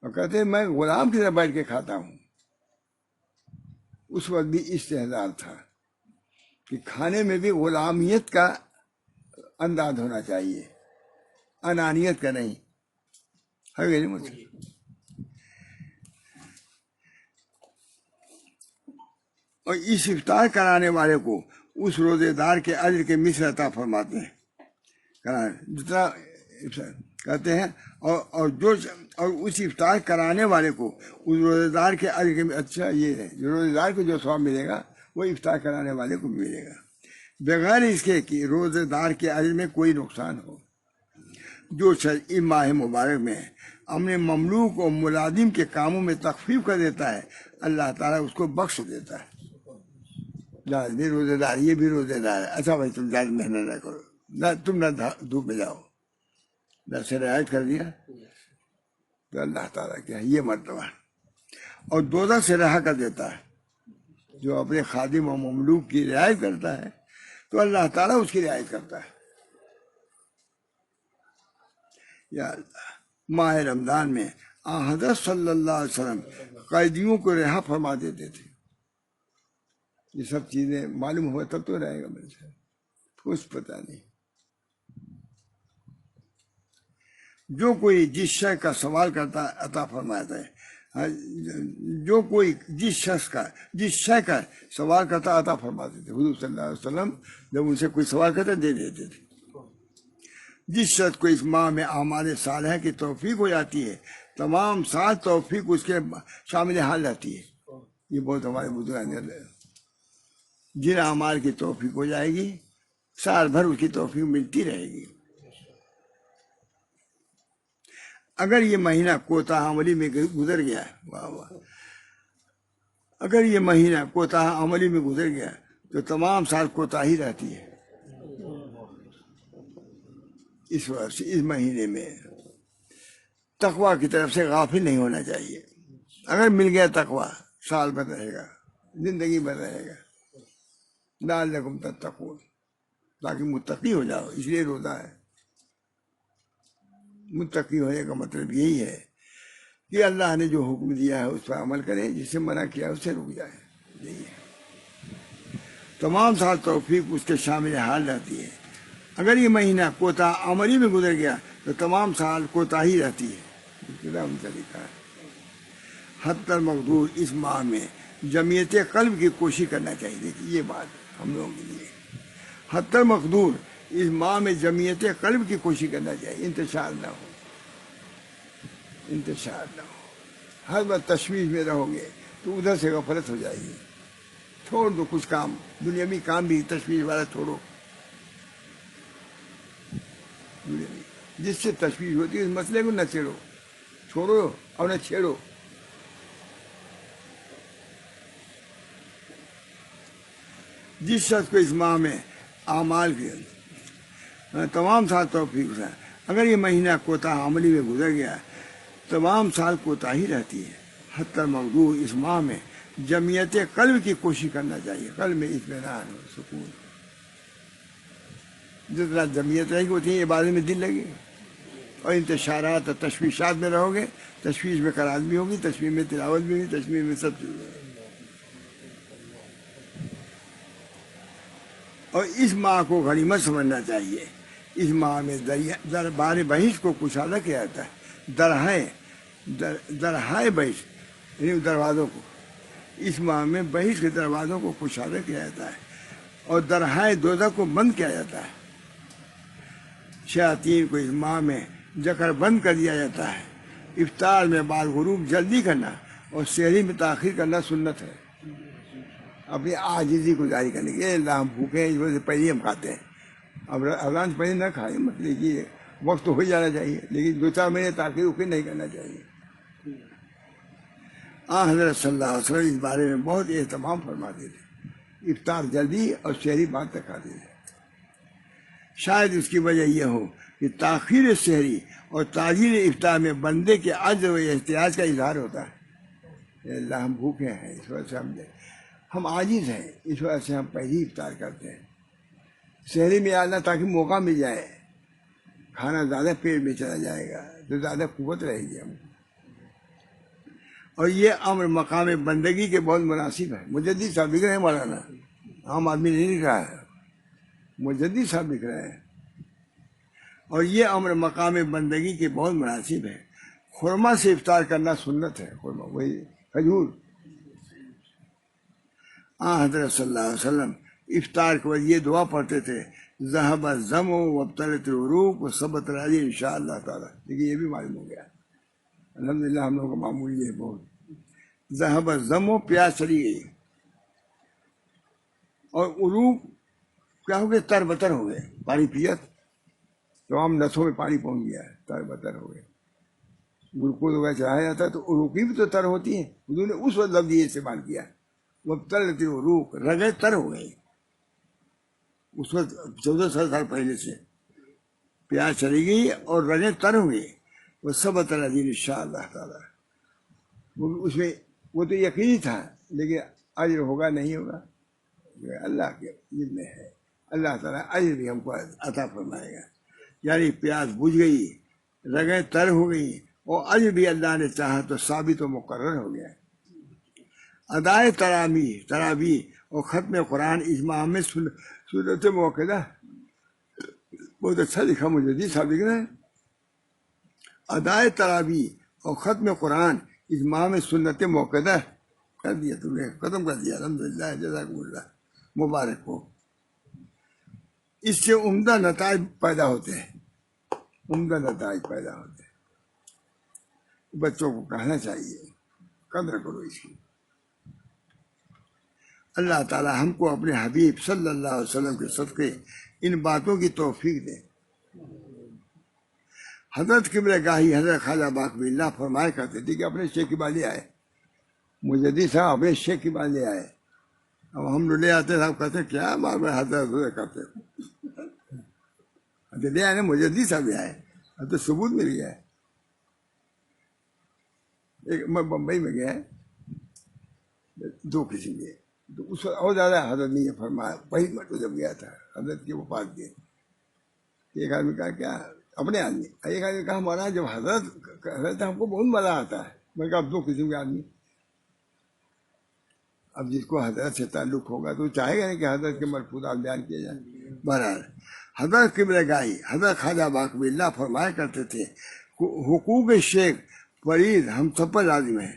اور کہتے میں غلام کی طرح بیٹھ کے کھاتا ہوں. اس وقت بھی استحضار تھا کہ کھانے میں بھی غلامیت کا انداز ہونا چاہیے، انانیت کا نہیں. ہے کہ نہیں مجھے؟ اور اس افطار کرانے والے کو اس روزے دار کے اجر کے مثل عطا فرماتے ہیں. جتنا کہتے ہیں اور اس افطار کرانے والے کو اس روزے دار کے اجر کے، اچھا یہ ہے جو روزے دار کو جو ثواب ملے گا وہ افطار کرانے والے کو بھی ملے گا، بغیر اس کے کہ روزے دار کے اجر میں کوئی نقصان ہو. جو شخص اس ماہ مبارک میں اپنے مملوک اور ملازم کے کاموں میں تخفیف کر دیتا ہے اللہ تعالیٰ اس کو بخش دیتا ہے. بھی روزے دار، یہ بھی روزے دار ہے، اچھا بھائی تم زیادہ محنت نہ کرو، نہ تم نہ دھوپ میں جاؤ، بس رعایت کر دیا تو اللہ تعالیٰ کیا یہ مرتبہ. اور دوزخ سے رہا کر دیتا ہے. جو اپنے خادم و مملوک کی رعایت کرتا ہے تو اللہ تعالیٰ اس کی رعایت کرتا ہے. یا اللہ، ماہ رمضان میں حضرت صلی اللہ علیہ وسلم قیدیوں کو رہا فرما دیتے تھے. یہ سب چیزیں معلوم ہوا تب تو رہے گا میرے سے، کچھ پتہ نہیں. جو کوئی جس شے کا سوال کرتا ہے عطا فرماتا ہے. جو کوئی جس شے کا سوال کرتا عطا فرماتے تھے. حضور صلی اللہ علیہ وسلم جب ان سے کوئی سوال کرتا دے دیتے تھے. جس شخص کو اس ماہ میں اعمال صالحہ کی توفیق ہو جاتی ہے تمام سال توفیق اس کے شامل حال رہتی ہے. یہ بہت ہمارے بزرگان نے، جن اعمال کی توفیق ہو جائے گی سال بھر اس کی توفیق ملتی رہے گی. اگر یہ مہینہ کوتاہ عملی میں گزر گیا، واہ واہ، اگر یہ مہینہ کوتاہ عملی میں گزر گیا تو تمام سال کوتاہی رہتی ہے. اس وقت اس مہینے میں تقوی کی طرف سے غافل نہیں ہونا چاہیے. اگر مل گیا تقوی سال بھر رہے گا، زندگی بھر رہے گا. لعلکم تتقون، تاکہ متقی ہو جاؤ، اس لیے روزہ ہے. متقی ہونے کا مطلب یہی ہے کہ اللہ نے جو حکم دیا ہے اس پر عمل کرے، جس سے منع کیا اس سے رک جائے. یہی ہے. تمام سال توفیق اس کے شامل حال رہتی ہے. اگر یہ مہینہ کوتاہ عملی میں گزر گیا تو تمام سال کوتاہی رہتی ہے. لکھا ہے حتی المقدور اس ماہ میں جمعیت قلب کی کوشش کرنا چاہیے. دیکھیے یہ بات ہم لوگوں کے لیے، حتی المقدور اس ماہ میں جمعیت قلب کی کوشش کرنا چاہیے. انتشار نہ ہو، انتشار نہ ہو. ہر وقت تشویش میں رہو گے تو ادھر سے غفلت ہو جائے گی. چھوڑ دو کچھ کام، دنیاوی کام بھی تشویش والا چھوڑو. جس سے تشویش ہوتی ہے اس مسئلے کو نہ چھوڑو اور نہ چھیڑو. جس شخص کو اس ماہ میں اعمال کے تمام سال توفیق ہے، اگر یہ مہینہ کوتاہ عملی میں گزر گیا تمام سال کوتاہی رہتی ہے. حتی المقدور اس ماہ میں جمعیت قلب کی کوشش کرنا چاہیے. قلب میں اطمینان ہو، سکون. جتنا جمعیت رہے گی اتنی عبادت میں دل لگے. اور انتشارات اور تشویشات میں رہو گے، تشویش میں قرآن بھی ہوگی، تشویش میں تلاوت بھی ہوگی، تشویش میں سب چیز ہوگی. اور اس ماہ کو غنیمت سمجھنا چاہیے. اس ماہ میں دربار بہشت کو کشادہ کیا جاتا ہے. درہائے بہشت یعنی دروازوں کو، اس ماہ میں بہشت کے دروازوں کو کشادہ کیا جاتا ہے اور درہائے دوزخ کو بند کیا جاتا ہے. شیاطین کو اس ماہ میں جکڑ بند کر دیا جاتا ہے. افطار میں بعد غروب جلدی کرنا اور سحری میں تاخیر کرنا سنت ہے، اپنی عاجزی کو جاری کرنے کے. اللہ ہم بھوکے ہیں، اس وجہ سے پہلے ہم کھاتے ہیں. اب اذان سے پہلے نہ کھائیں، مطلب کہ وقت تو ہو جانا چاہیے، لیکن 2-4 مہینے تاخیر وقیر نہیں کرنا چاہیے. حضرت صلی اللہ علیہ وسلم اس بارے میں بہت اہتمام فرماتے تھے، افطار جلدی اور سحری بعد تک کھاتے تھے. شاید اس کی وجہ یہ ہو کہ تاخیر سحری اور تاجیل افطار میں بندے کے عجز و احتیاج کا اظہار ہوتا ہے. اے اللہ ہم بھوکے ہیں، اس وجہ سے ہم عاجز ہیں، اس وجہ سے ہم پہلی افطار کرتے ہیں. سحری میں آنا تاکہ موقع مل جائے، کھانا زیادہ پیٹ میں چلا جائے گا تو زیادہ قوت رہے گی ہم. اور یہ امر مقام بندگی کے بہت مناسب ہے. مجدد صاحب لکھ رہے ہیں مولانا، عام آدمی نہیں لکھ رہا ہے، مجدد صاحب لکھ رہے ہیں. اور یہ امر مقام بندگی کے بہت مناسب ہے. خرما سے افطار کرنا سنت ہے. خرما وہی کھجور. حضرت صلی اللہ علیہ وسلم افطار کے بعد یہ دعا پڑھتے تھے، ذہب الظم وابطلت العروق وثبت العجل ان شاء اللہ تعالیٰ. لیکن یہ بھی معلوم ہو گیا الحمدللہ، ہم لوگوں کا معمول یہ ہے بہت. ذہب الظم، پیاس چلی گئی، اور عروق کیا ہو گئے؟ تر بتر ہو گئے. پانی پیا تو عام نسوں میں پانی پہنچ گیا ہے، تر بتر ہو گئے. گلوکوز وغیرہ چڑھایا جاتا ہے تو عروقی بھی تو تر ہوتی ہیں. حضور نے اس وقت لفظ یہ استعمال کیا، وابطلت العروق، رگیں تر ہو گئی. اس وقت 1400 سال پہلے سے پیاس چلی گئی اور رگیں تر ہو گئی. وہ ثبت العجل ان شاء اللہ تعالیٰ. اس میں وہ تو یقینی تھا، لیکن اجر ہوگا نہیں ہوگا اللہ کے علم میں ہے. اللہ تعالیٰ اجر بھی ہم کو عطا فرمائے گا. یعنی پیاس بجھ گئی، رگیں تر ہو گئی، اور اجر بھی اللہ نے چاہا تو ثابت و مقرر ہو گیا. ادائے تراویح اور ختم قرآن اس ماہ میں سنت موقع. بہت اچھا لکھا مجدد صاحب لکھ رہے ہیں، ادائے تراویح اور ختم قرآن اس ماہ میں سنت موقع کر دیا، تم نے ختم کر دیا. الحمدللہ، جزاکم اللہ، مبارک ہو. اس سے عمدہ نتائج پیدا ہوتے ہیں، عمدہ نتائج پیدا ہوتے ہیں. بچوں کو کہنا چاہیے قدر کرو اس کی. اللہ تعالی ہم کو اپنے حبیب صلی اللہ علیہ وسلم کے صدقے ان باتوں کی توفیق دے. حضرت قبلہ گاہی حضرت خواجہ باقی اللہ فرمایا کرتے تھے کہ اپنے شیخ کی بات لے آئے. مجدد صاحب اپنے شیخ کی بات لے آئے. اب ہم لوگ لے آتے صاحب کہتے ہیں کیا بات میں حضرت کرتے لے آئے نا، مجدد صاحب لے آئے. اب تو ثبوت مل گیا ہے. ایک میں بمبئی میں گیا 2 قسم کے، تو اس وقت اور زیادہ حضرت نے یہ فرمایا. پہلی مرتبہ جب گیا تھا حضرت کی وفات کے، ایک آدمی کہا کیا اپنے آدمی، ایک آدمی کہا ہمارا جب حضرت ہم کو بہت مزہ آتا ہے. میں کہا اب 2 قسم کے آدمی. اب جس کو حضرت سے تعلق ہوگا تو چاہے گا نہیں کہ حضرت کے ملفوظات بیان کیے جائیں. بہرحال حضرت قبلہ گاہی حضرت خواجہ باقی اللہ فرمایا کرتے تھے، حقوق شیخ فرید ہم سب پر لازم ہے.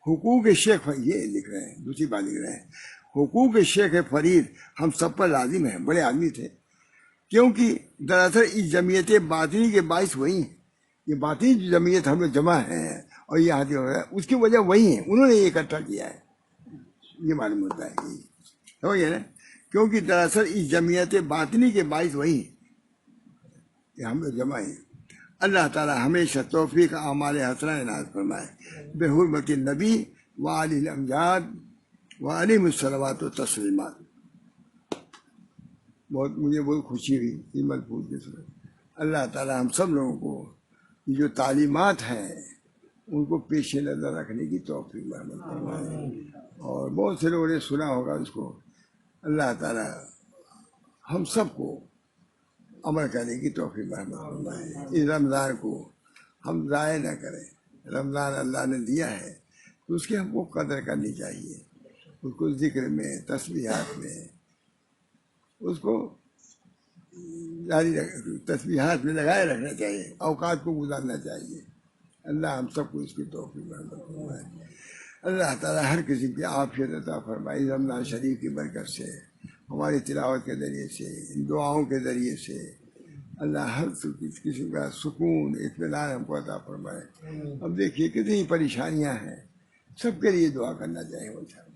حقوق شیخ، یہ لکھ رہے ہیں دوسری بات لکھ رہے ہیں، حقوق شیخ فرید ہم سب پر لازم ہے. بڑے آدمی تھے، کیونکہ دراصل اس جمعیت باطنی کے باعث وہی ہیں. یہ باطنی جو جمعیت ہم لوگ جمع ہیں اور یہ حاضر ہو رہا ہے، اس کی وجہ وہی ہے، انہوں نے یہ اکٹھا کیا ہے. یہ معلوم ہوتا ہے سمجھ گئے نا، کیونکہ دراصل اس جمعیت باطنی کے باعث وہی کہ ہم لوگ جمع ہیں. اللہ تعالی ہمیشہ توفیق اعمال حسنہ عنایت فرمائے بحرمت النبی وآلہ الامجاد وعلیہم الصلوات و تسلیمات. مجھے بہت خوشی ہوئی اس ملفوظ کے ساتھ. اللہ تعالی ہم سب لوگوں کو جو تعلیمات ہیں ان کو پیش نظر رکھنے کی توفیق رحمت فرمائے. اور بہت سے لوگوں نے سنا ہوگا اس کو. اللہ تعالی ہم سب کو عمل کرنے کی توفیق رحمت فرمائے. اس رمضان کو ہم ضائع نہ کریں. رمضان اللہ نے دیا ہے تو اس کی ہم کو قدر کرنی چاہیے. اس کو ذکر میں، تسبیحات میں، اس کو جاری تسبیحات میں لگائے رکھنا چاہیے. اوقات کو گزارنا چاہیے. اللہ ہم سب کو اس کی توفیق عطا فرمائے. اللہ تعالیٰ ہر کسی کی عافیت عطا فرمائے رمضان شریف کی برکت سے، ہماری تلاوت کے ذریعے سے، ان دعاؤں کے ذریعے سے. اللہ ہر کسی کا سکون اطمینان ہم کو عطا فرمائے. اب دیکھیے کتنی پریشانیاں ہیں، سب کے لیے دعا کرنا چاہیے انشاءاللہ.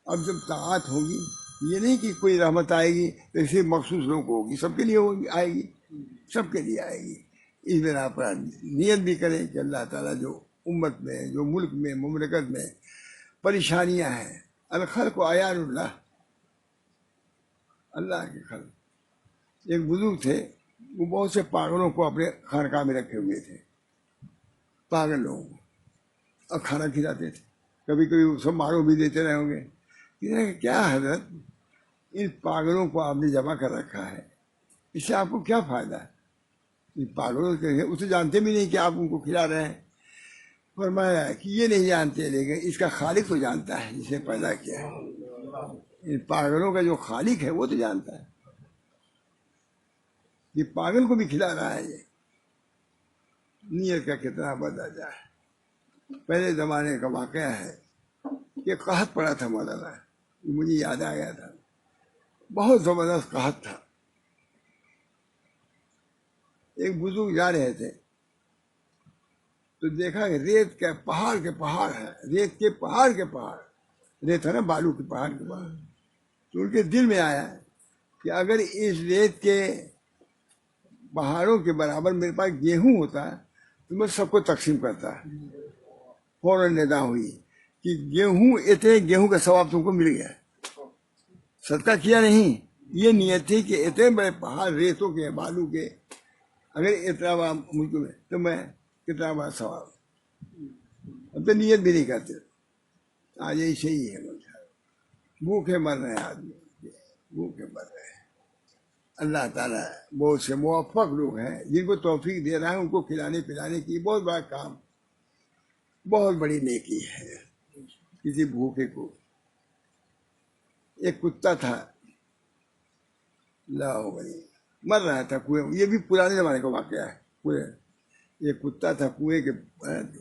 اب جب طاعت ہوگی، یہ نہیں کہ کوئی رحمت آئے گی تو صرف مخصوص لوگوں کو ہوگی، سب کے لیے ہوگی، آئے گی، سب کے لیے آئے گی. اس بنا پر نیت بھی کریں کہ اللہ تعالیٰ جو امت میں، جو ملک میں، مملکت میں پریشانیاں ہیں، الخلق و عیان اللہ، اللہ کے خلق. ایک بزرگ تھے، وہ بہت سے پاگلوں کو اپنے خانقاہ میں رکھے ہوئے تھے، پاگل لوگوں کو، اور کھانا کھلاتے تھے. کبھی کبھی سب مارو بھی دیتے رہے ہوں گے. کیا حضرت، ان پاگلوں کو آپ نے جمع کر رکھا ہے، اس سے آپ کو کیا فائدہ ہے؟ ان پاگلوں کے اسے جانتے بھی نہیں کہ آپ ان کو کھلا رہے ہیں. فرمایا کہ یہ نہیں جانتے، لیکن اس کا خالق تو جانتا ہے جسے پیدا کیا ہے. ان پاگلوں کا جو خالق ہے وہ تو جانتا ہے. یہ پاگل کو بھی کھلا رہا ہے. یہ نیت کا کتنا بڑا ہے. پہلے زمانے کا واقعہ ہے کہ قحط پڑا تھا مولانا، مجھے یاد آ گیا تھا. بہت زبردست قحط تھا. ایک بزرگ جا رہے تھے تو دیکھا کہ ریت کے پہاڑ کے پہاڑ ہے، ریت کے پہاڑ کے پہاڑ، ریت ہے نا، بالو کے پہاڑ کے پہاڑ. تو ان کے دل میں آیا کہ اگر اس ریت کے پہاڑوں کے برابر میرے پاس گیہوں ہوتا تو میں سب کو تقسیم کرتا. فوراً ندا ہوئی کہ گیہوں، اتنے گیہوں کا ثواب تم کو مل گیا، صدقہ کیا نہیں. یہ نیت تھی کہ اتنے بڑے پہاڑ ریتوں کے، بالو کے، اگر اتنا بڑا ملک میں تو میں کتنا بڑا ثواب. اب تو نیت بھی نہیں کرتے. آج ایسے ہی ہے، بھوکے مر رہے ہیں آدمی، بھوکے مر رہے ہیں. اللہ تعالیٰ بہت سے موفق لوگ ہیں جن کو توفیق دے رہا ہے، ان کو کھلانے پلانے کی بہت بڑا کام، بہت بڑی نیکی ہے. کسی بھوکے کو، ایک کتا تھا مر رہا تھا کنویں، یہ بھی پرانے زمانے کا واقعہ ہے. کنویں، ایک کتا تھا کنویں کے،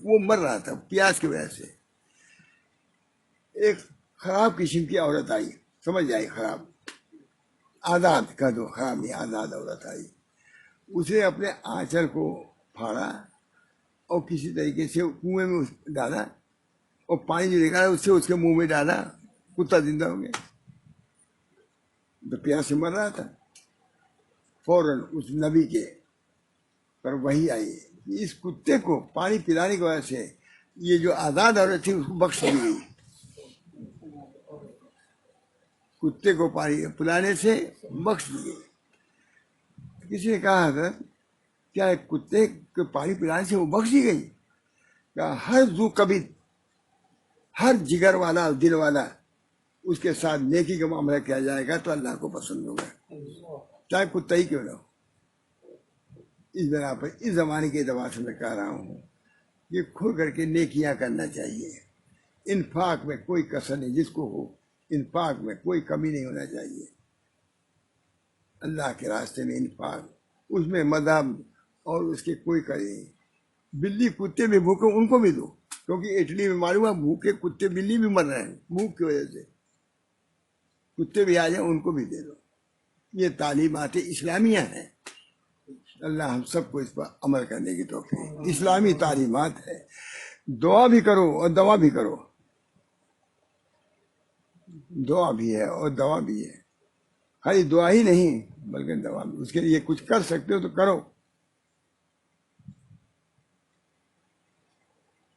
وہ مر رہا تھا پیاس کی وجہ سے. ایک خراب قسم کی عورت آئی، سمجھ جائے خراب، آزاد کر دو، خراب نہیں، آزاد عورت آئی. اس نے اپنے آنچل کو پھاڑا اور کسی طریقے سے کنویں میں ڈالا، اور پانی جو نکالا اس سے اس کے منہ میں ڈالا. کتا زندہ ہو گیا، تو پیاس سے مر رہا تھا. فوراً اس نبی کے پر وحی آئی کہ اس کتے کو پانی پلانے کی وجہ سے یہ جو آزاد عورت تھی اس کو بخش دی گئی. کتے کو پانی پلانے سے بخش دی گئی. کسی نے کہا حضرت کیا ایک کتے کو پانی پلانے سے وہ بخش دی گئی؟ کہا ہر ذو کبد، ہر جگر والا، دل والا، اس کے ساتھ نیکی کا معاملہ کیا جائے گا تو اللہ کو پسند ہوگا، چاہے کتا ہی کیوں نہ ہو. اس بنا پر اس زمانے کے اعتبار سے میں کہہ رہا ہوں کہ کھل کر کے نیکیاں کرنا چاہیے. انفاق میں کوئی کسر نہیں، جس کو ہو انفاق میں کوئی کمی نہیں ہونا چاہیے. اللہ کے راستے میں انفاق، اس میں مذہب اور اس کے کوئی کرے. بلی کتے بھی بھوکے ان کو بھی دو، کیونکہ اٹلی میں معلوم ہے بھوکے کتے بلی بھی مر رہے ہیں بھوک کی وجہ سے. کتے بھی آ جائیں ان کو بھی دے دو. یہ تعلیمات اسلامیہ ہیں. اللہ ہم سب کو اس پر عمل کرنے کی توفیق. اسلامی تعلیمات ہے. دعا بھی کرو اور دوا بھی کرو. دعا بھی ہے اور دوا بھی ہے. خالی دعا ہی نہیں بلکہ دوا بھی. اس کے لیے کچھ کر سکتے ہو تو کرو.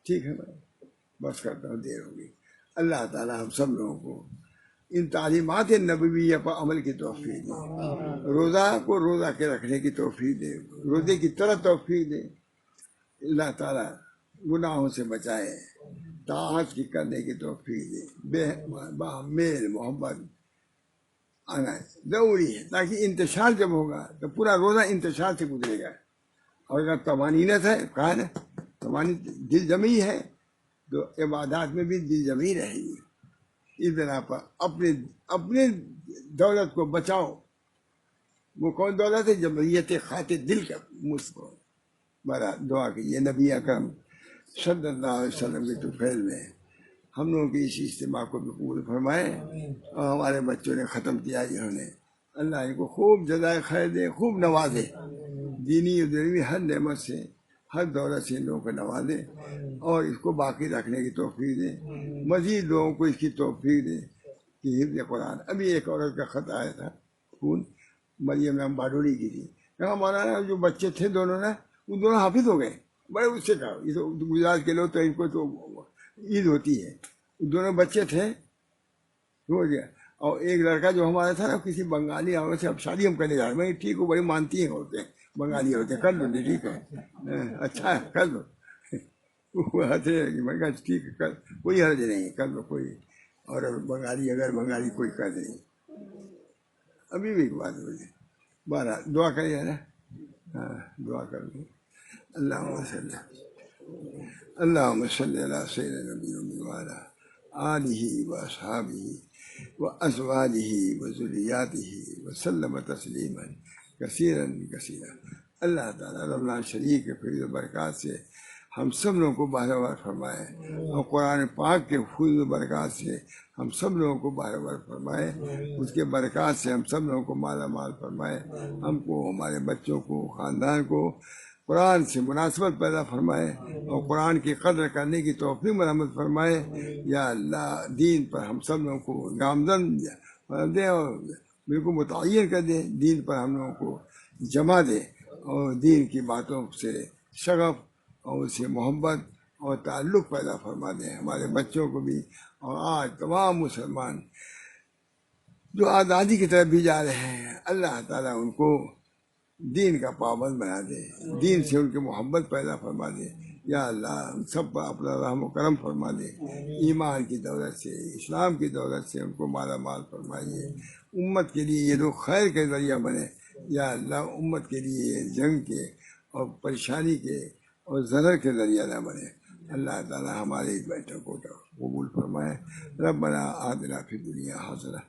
ٹھیک ہے بھائی، بس کرتا ہوں، دیر ہوگی. اللہ تعالیٰ ہم سب لوگوں کو ان تعلیمات نبویہ پر عمل کی توفیق دے. روزہ کو روزہ کے رکھنے کی توفیق دے، روزے کی طرح توفیق دے. اللہ تعالیٰ گناہوں سے بچائے، طاعت کی کرنے کی توفیق دے. میل محبت آنا ضروری ہے، تاکہ انتشار جب ہوگا تو پورا روزہ انتشار سے گزرے گا. اور اگر طمانینت ہے، کہا نا دل جمی ہے، تو عبادات میں بھی دل جمی رہے گی. اس بنا پر اپنے دولت کو بچاؤ. وہ کون دولت ہے؟ جمعیت خاطر دل کا مجھ کو بڑا دعا کیجیے. نبی اکرم صلی اللہ علیہ وسلم کے طفیل میں ہم لوگوں کے اس اجتماع کو بھی قبول فرمائے، اور ہمارے بچوں نے ختم کیا جنہوں نے، اللہ ان کو خوب جزائے خیر دے، خوب نوازے، دینی و دنیوی ہر نعمت سے، ہر دولت سے ان لوگوں کو نوازے، اور اس کو باقی رکھنے کی توفیق دے، مزید لوگوں کو اس کی توفیق دے کہ حفظ قرآن۔ ابھی ایک عورت کا خط آیا تھا فون، مریم نام باڈولی کی تھی، کہا مولانا جو بچے تھے دونوں نا وہ دونوں حافظ ہو گئے۔ بڑے اس سے کہا، یہ تو گجرات کے لوگ تو ان کو تو عید ہوتی ہے، دونوں بچے تھے ہو گیا۔ اور ایک لڑکا جو ہمارا تھا نا کسی بنگالی عورت سے اب شادی ہم کرنے جا رہے ہیں، میں ٹھیک ہو، بڑی مانتی ہیں ہوتے ہیں بنگالی ہوتے ہیں، کر لو جی ٹھیک ہے، اچھا ہے کر لو۔ وہ ہنسے کہ میں کہا ٹھیک ہے کر، کوئی حرج نہیں کر لو، کوئی اور بنگالی اگر بنگالی کوئی کر نہیں۔ ابھی بھی ایک بات ہو جائے، بہرحال دعا کریے نا، ہاں دعا کر لوں۔ اللہم صلی علی سیدنا نبی وعلی آلہ واصحابہ وازواجہ وذریاتہ وسلم تسلیما کثیرا کثیرا۔ اللہ تعالیٰ رمضان شریف کے فیض و برکات سے ہم سب لوگوں کو بہرور فرمائے، اور قرآن پاک کے فیض و برکات سے ہم سب لوگوں کو بہرور فرمائے، اس کے برکات سے ہم سب لوگوں کو مالا مال فرمائے، ہم کو، ہمارے بچوں کو، خاندان کو قرآن سے مناسبت پیدا فرمائے، اور قرآن کی قدر کرنے کی توفیق مرحمت فرمائے۔ یا اللہ دین پر ہم سب لوگوں کو گامزن دے، اور بالکل متعین کر دے، دین پر ہم لوگوں کو جمع دے، اور دین کی باتوں سے شغف اور اس سے محبت اور تعلق پیدا فرما دے ہمارے بچوں کو بھی، اور آج تمام مسلمان جو آزادی کی طرف بھی جا رہے ہیں، اللہ تعالیٰ ان کو دین کا پابند بنا دے، دین سے ان کی محبت پیدا فرما دے۔ یا اللہ ہم سب پر اپنا رحم و کرم فرما دے، ایمان کی دولت سے، اسلام کی دولت سے ان کو مالا مال فرمائیے، امت کے لیے یہ لوگ خیر کے ذریعہ بنے۔ یا اللہ امت کے لیے یہ جنگ کے اور پریشانی کے اور ضرر کے ذریعہ نہ بنے۔ اللہ تعالیٰ ہمارے اس بیٹھک کو قبول فرمائے۔ ربنا آتنا فی الدنیا حسنہ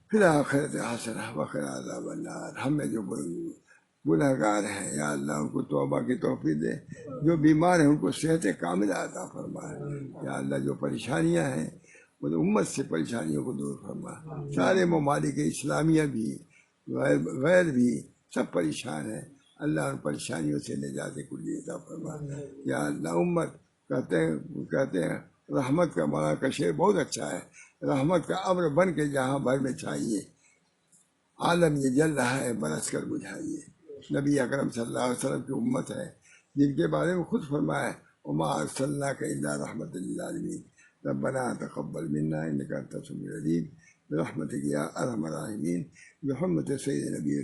فی الآخرۃ حسنہ وقنا عذاب النار۔ ہم میں جو گناہ گار ہیں یا اللہ ان کو توبہ کی توفیق دے، جو بیمار ہیں ان کو صحت کاملہ عطا فرمائے۔ یا اللہ جو پریشانیاں ہیں وہ امت سے پریشانیوں کو دور فرما، سارے ممالک اسلامیہ بھی غیر بھی سب پریشان ہیں، اللہ ان پریشانیوں سے نجات کلی عطا فرما۔ یا اللہ امت کہتے ہیں رحمت کا معنی کا شعر بہت اچھا ہے، رحمت کا امر بن کے جہاں بھر میں چھائیے، عالم یہ جل رہا ہے برس کر بجھائیے۔ نبی اکرم صلی اللہ علیہ وسلم کی امت ہے جن کے بارے میں خود فرمایا ہے وما ارسلناک الا رحمۃ للعالمین ربنا تقبل منا انک انت السمیع العلیم برحمتک یا ارحم الراحمین بحرمت سید نبی